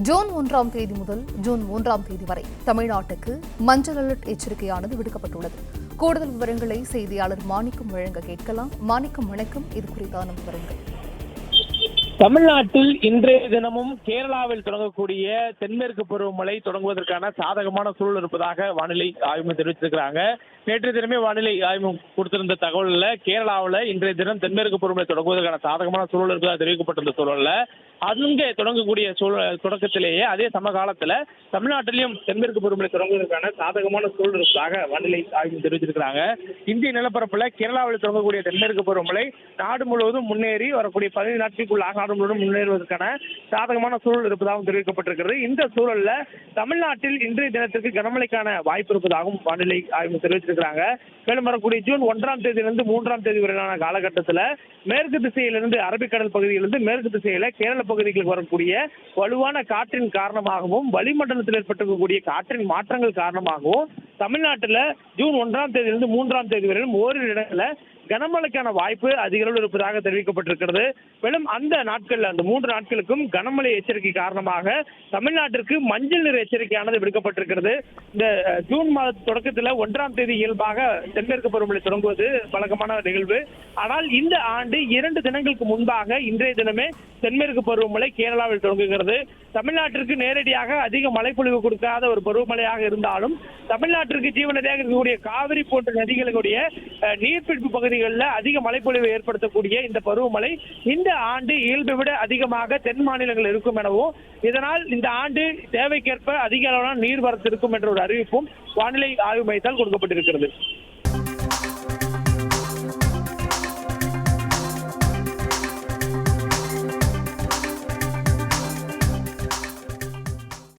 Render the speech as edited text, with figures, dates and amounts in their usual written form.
June 1ஆம் தேதி முதல் ஜூன் 3ஆம் தேதி வரை தமிழ்நாட்டுக்கு மஞ்சள் அலர்ட் எச்சரிக்கையானது விடுக்கப்பட்டுள்ளது. கூடுதல் விவரங்களை செய்தியாளர் மாணிக்கம் வழங்க கேட்கலாம். மாணிக்கம், வணக்கம். இது குறித்தான விவரங்கள். தமிழ்நாட்டில் இன்றைய தினமும் கேரளாவில் தொடங்கக்கூடிய தென்மேற்கு பருவமழை தொடங்குவதற்கான சாதகமான சூழல் இருப்பதாக வானிலை ஆய்வு தெரிவித்திருக்கிறாங்க. நேற்றைய தினமே வானிலை ஆய்வு கொடுத்திருந்த தகவலில் கேரளாவில் இன்றைய தினம் தென்மேற்கு பருவமழை தொடங்குவதற்கான சாதகமான சூழல் இருப்பதாக தெரிவிக்கப்பட்டிருந்த சூழலில் அங்கே தொடங்கக்கூடிய தொடக்கத்திலேயே அதே சமகாலத்தில் தமிழ்நாட்டிலையும் தென்மேற்கு பருவமழை தொடங்குவதற்கான சாதகமான சூழல் இருப்பதாக வானிலை ஆய்வு தெரிவித்திருக்கிறாங்க. இந்திய நிலப்பரப்பில் கேரளாவில் தொடங்கக்கூடிய தென்மேற்கு பருவமழை நாடு முழுவதும் முன்னேறி வரக்கூடிய 15 நாட்களுக்குள்ளாக நாடு முழுவதும் முன்னேறுவதற்கான சாதகமான சூழல் இருப்பதாகவும் தெரிவிக்கப்பட்டிருக்கிறது. இந்த சூழலில் தமிழ்நாட்டில் இன்றைய தினத்திற்கு கனமழைக்கான வாய்ப்பு இருப்பதாகவும் வானிலை ஆய்வு தெரிவித்திருக்கிறாங்க. மேலும் வரக்கூடிய ஜூன் 1ஆம் தேதியிலிருந்து 3ஆம் தேதி வரையிலான காலகட்டத்தில் மேற்கு திசையிலிருந்து அரபிக்கடல் பகுதியிலிருந்து மேற்கு திசையில கேரள பகுதிகளுக்கு வரக்கூடிய வலுவான காற்றின் காரணமாகவும் வளிமண்டலத்தில் ஏற்பட்டிருக்கக்கூடிய காற்றின் மாற்றங்கள் காரணமாகவும் தமிழ்நாட்டில் ஜூன் 1ஆம் தேதியிலிருந்து 3ஆம் தேதி வரையிலும் ஓரிரு இடங்களில் கனமழைக்கான வாய்ப்பு அதிக அளவில் இருப்பதாக தெரிவிக்கப்பட்டிருக்கிறது. மேலும் அந்த நாட்கள் அந்த 3 நாட்களுக்கும் கனமழை எச்சரிக்கை காரணமாக தமிழ்நாட்டிற்கு மஞ்சள் நிற எச்சரிக்கையானது விடுக்கப்பட்டிருக்கிறது. இந்த ஜூன் மாத தொடக்கத்தில் 1ஆம் தேதி இயல்பாக தென்மேற்கு பருவமழை தொடங்குவது வழக்கமான நிகழ்வு. ஆனால் இந்த ஆண்டு 2 தினங்களுக்கு முன்பாக இன்றைய தினமே தென்மேற்கு பருவமழை கேரளாவில் தொடங்குகிறது. தமிழ்நாட்டிற்கு நேரடியாக அதிக மழைப்பொழிவு கொடுக்காத ஒரு பருவமழையாக இருந்தாலும் தமிழ்நாட்டிற்கு ஜீவநதியாக இருக்கக்கூடிய காவிரி போன்ற நதிகளுடைய நீர்பிடிப்பு பகுதிகளில் அதிக மழைப்பொழிவை ஏற்படுத்தக்கூடிய இந்த பருவமழை இந்த ஆண்டு இயல்பை விட அதிகமாக தென் மாநிலங்கள் இருக்கும் எனவும் இதனால் இந்த ஆண்டு தேவைக்கேற்ப அதிக அளவிலான நீர்வரத்து இருக்கும் என்ற ஒரு அறிவிப்பும் வானிலை ஆய்வு மையத்தால் கொடுக்கப்பட்டிருக்கிறது.